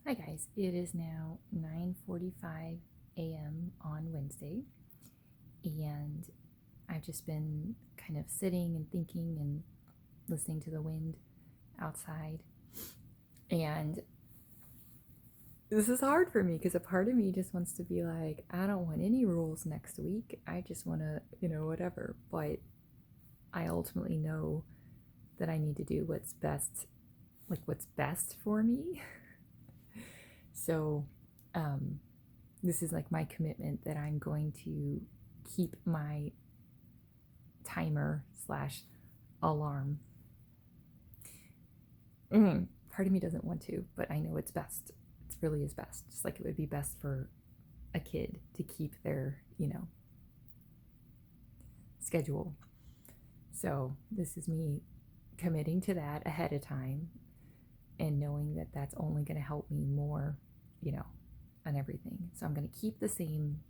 Hi guys, it is now 9:45 a.m. on Wednesday, and I've just been kind of sitting and thinking and listening to the wind outside. And this is hard for me because a part of me just wants to be like, I don't want any rules next week. I just want to, whatever. But I ultimately know that I need to do what's best, like what's best for me. So, um, this is like my commitment that I'm going to keep my timer slash alarm. Part of me doesn't want to, but I know it's best. It really is best. Just like it would be best for a kid to keep their, schedule. So this is me committing to that ahead of time and knowing that that's only going to help me more, you know, on everything. So I'm going to keep the same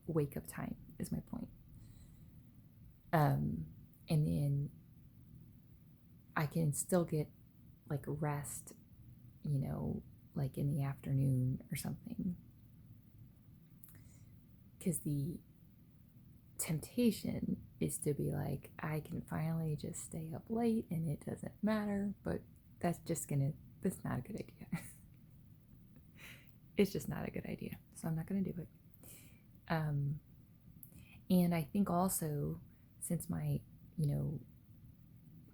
wake up time, is my point. And then I can still get like rest, like in the afternoon or something. Because the temptation is to be like, I can finally just stay up late and it doesn't matter, but that's not a good idea. It's just not a good idea. So I'm not gonna do it. Um, and I think also, since my, you know,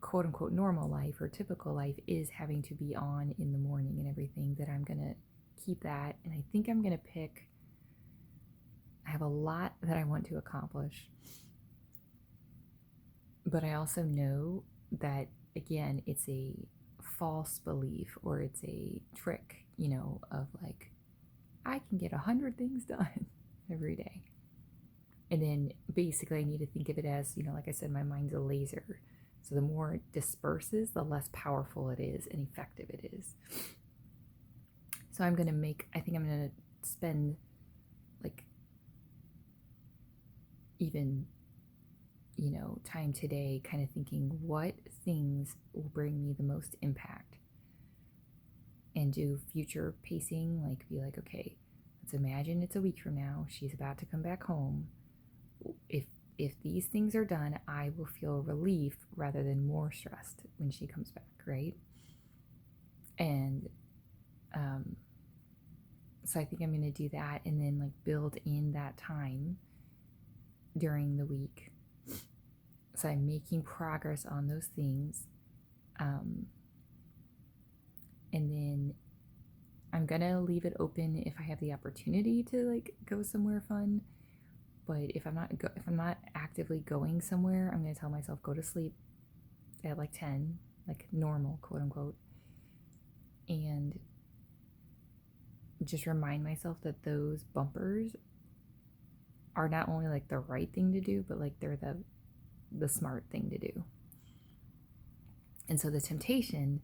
quote unquote normal life or typical life is having to be on in the morning and everything, that I'm gonna keep that. And I think I'm gonna pick, I have a lot that I want to accomplish, but I also know that, again, it's a false belief or it's a trick, of like, I can get 100 things done every day. And then basically, I need to think of it as, like I said, my mind's a laser. So the more it disperses, the less powerful it is and effective it is. So I think I'm going to spend like even, time today kind of thinking what things will bring me the most impact and do future pacing. Like, be like, okay, let's imagine it's a week from now. She's about to come back home. If if these things are done, I will feel relief rather than more stressed when she comes back, right? And um, so I think I'm going to do that and then like build in that time during the week. So I'm making progress on those things. Um, and then I'm going to leave it open if I have the opportunity to like go somewhere fun. But if I'm not actively going somewhere, I'm going to tell myself go to sleep at like 10, like normal, quote unquote. And just remind myself that those bumpers are not only like the right thing to do, but like they're the smart thing to do. And so the temptation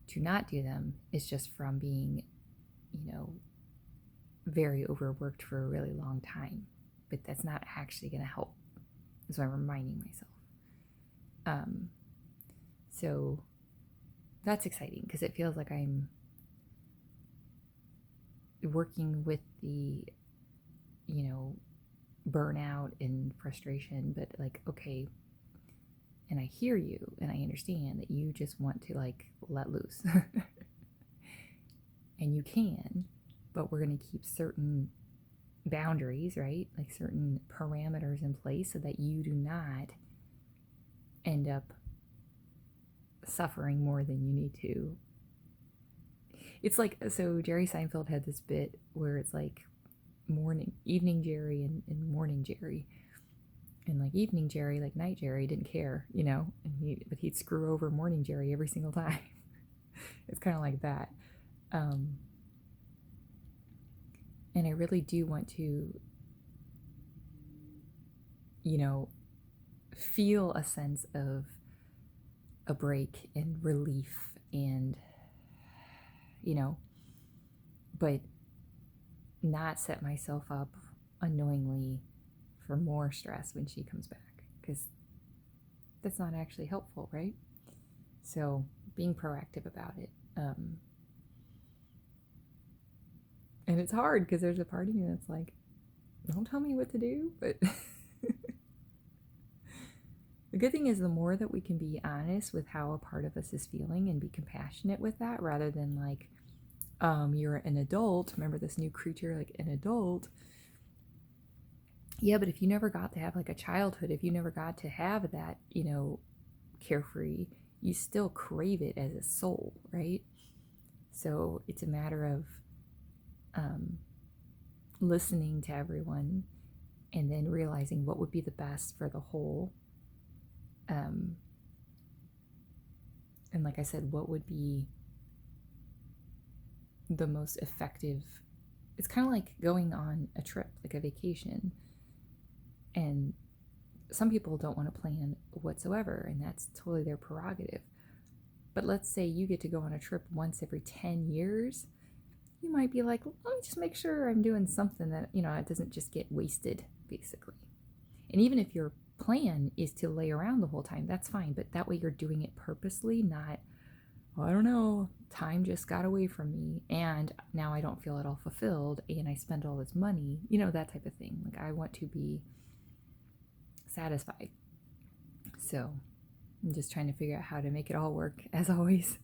to not do them is just from being, you know, very overworked for a really long time. But that's not actually going to help. So I'm reminding myself. Um, so that's exciting because it feels like I'm working with the, you know, burnout and frustration, but like, okay, and I hear you and I understand that you just want to like let loose. And you can, but we're going to keep certain boundaries, right? Like certain parameters in place so that you do not end up suffering more than you need to. It's like, so Jerry Seinfeld had this bit where it's like evening Jerry and morning Jerry. And like evening Jerry, like night Jerry, didn't care, but he'd screw over morning Jerry every single time. It's kind of like that. Um, and I really do want to, feel a sense of a break and relief and, you know, but not set myself up unknowingly for more stress when she comes back because that's not actually helpful, right? So being proactive about it. And it's hard because there's a part of me that's like, don't tell me what to do. But the good thing is, the more that we can be honest with how a part of us is feeling and be compassionate with that, rather than like, you're an adult. Remember this new creature, like an adult. Yeah, but if you never got to have like a childhood, if you never got to have that, carefree, you still crave it as a soul, right? So it's a matter of um, listening to everyone and then realizing what would be the best for the whole. Um, and like I said, what would be the most effective. It's kind of like going on a trip, like a vacation. And some people don't want to plan whatsoever, and that's totally their prerogative. But let's say you get to go on a trip once every 10 years. You might be like, let me just make sure I'm doing something that, it doesn't just get wasted, basically. And even if your plan is to lay around the whole time, that's fine. But that way you're doing it purposely, not, I don't know, time just got away from me and now I don't feel at all fulfilled and I spend all this money, that type of thing. Like, I want to be satisfied. So I'm just trying to figure out how to make it all work, as always.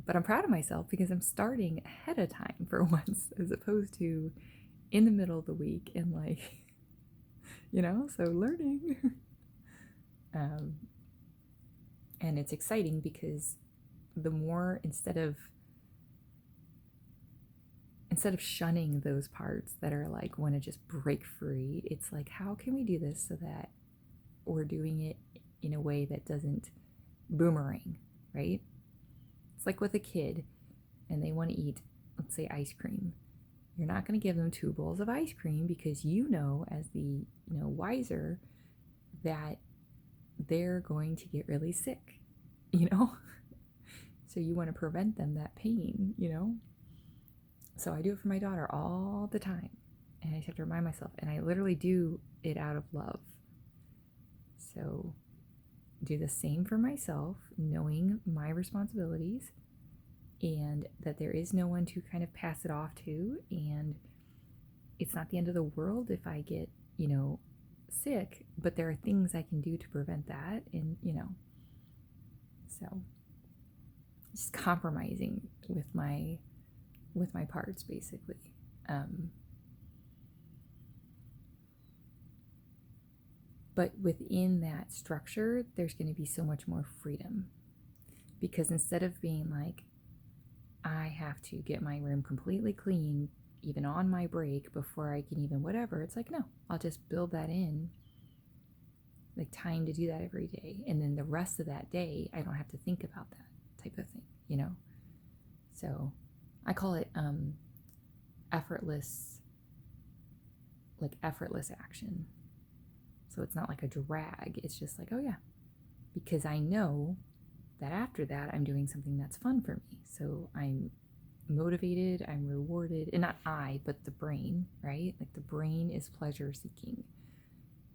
But I'm proud of myself because I'm starting ahead of time for once, as opposed to in the middle of the week and like, so learning. And it's exciting because the more, instead of shunning those parts that are like want to just break free, it's like, how can we do this so that we're doing it in a way that doesn't boomerang, right? It's like with a kid and they want to eat, let's say, ice cream. You're not going to give them 2 bowls of ice cream because as the wiser, that they're going to get really sick, So you want to prevent them that pain, So I do it for my daughter all the time. And I just have to remind myself. And I literally do it out of love. So do the same for myself, knowing my responsibilities and that there is no one to kind of pass it off to. And it's not the end of the world if I get, sick, but there are things I can do to prevent that. And, so just compromising with my parts, basically. But within that structure, there's going to be so much more freedom, because instead of being like, I have to get my room completely clean, even on my break, before I can even whatever, it's like, no, I'll just build that in, like time to do that every day. And then the rest of that day, I don't have to think about that type of thing, So I call it effortless action. So it's not like a drag. It's just like, oh yeah, because I know that after that, I'm doing something that's fun for me. So I'm motivated, I'm rewarded, and not I, but the brain, right? Like the brain is pleasure seeking.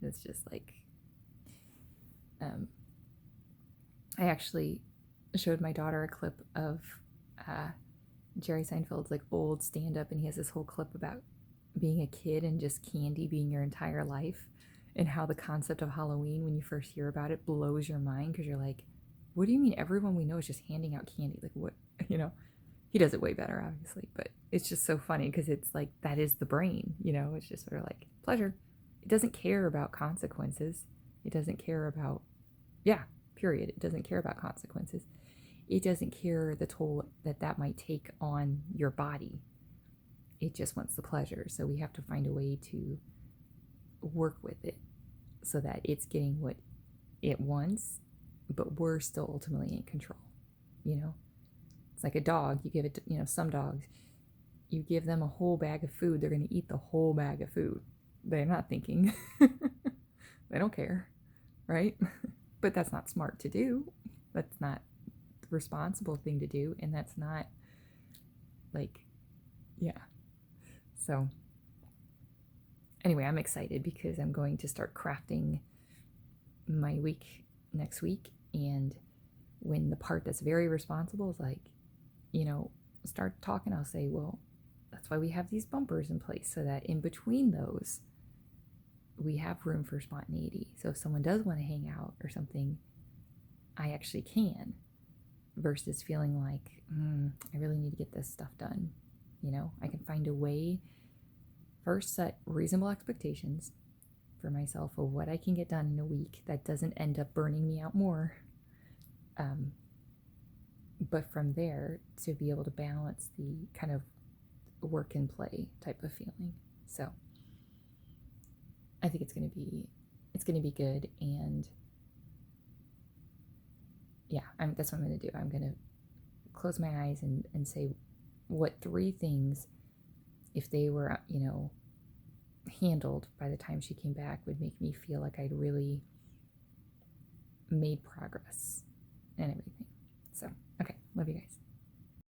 It's just like, I actually showed my daughter a clip of Jerry Seinfeld's like old stand-up, and he has this whole clip about being a kid and just candy being your entire life, and how the concept of Halloween, when you first hear about it, blows your mind because you're like, what do you mean everyone we know is just handing out candy? Like, what? He does it way better, obviously, but it's just so funny because it's like, that is the brain, it's just sort of like pleasure. It doesn't care about consequences. It doesn't care about, period. It doesn't care about consequences. It doesn't care the toll that might take on your body. It just wants the pleasure. So we have to find a way to work with it so that it's getting what it wants, but we're still ultimately in control. It's like a dog. You give it to, some dogs, you give them a whole bag of food, they're going to eat the whole bag of food. They're not thinking. They don't care, right? But that's not smart to do. That's not the responsible thing to do, and that's not so anyway, I'm excited because I'm going to start crafting my week next week. And when the part that's very responsible is like, start talking, I'll say, well, that's why we have these bumpers in place, so that in between those, we have room for spontaneity. So if someone does want to hang out or something, I actually can, versus feeling like, I really need to get this stuff done. I can find a way, first set reasonable expectations for myself of what I can get done in a week that doesn't end up burning me out more. But from there, to be able to balance the kind of work and play type of feeling. So I think it's going to be good. And yeah, that's what I'm going to do. I'm going to close my eyes and say, what 3 things, if they were, handled by the time she came back, would make me feel like I'd really made progress and everything. So, okay, love you guys.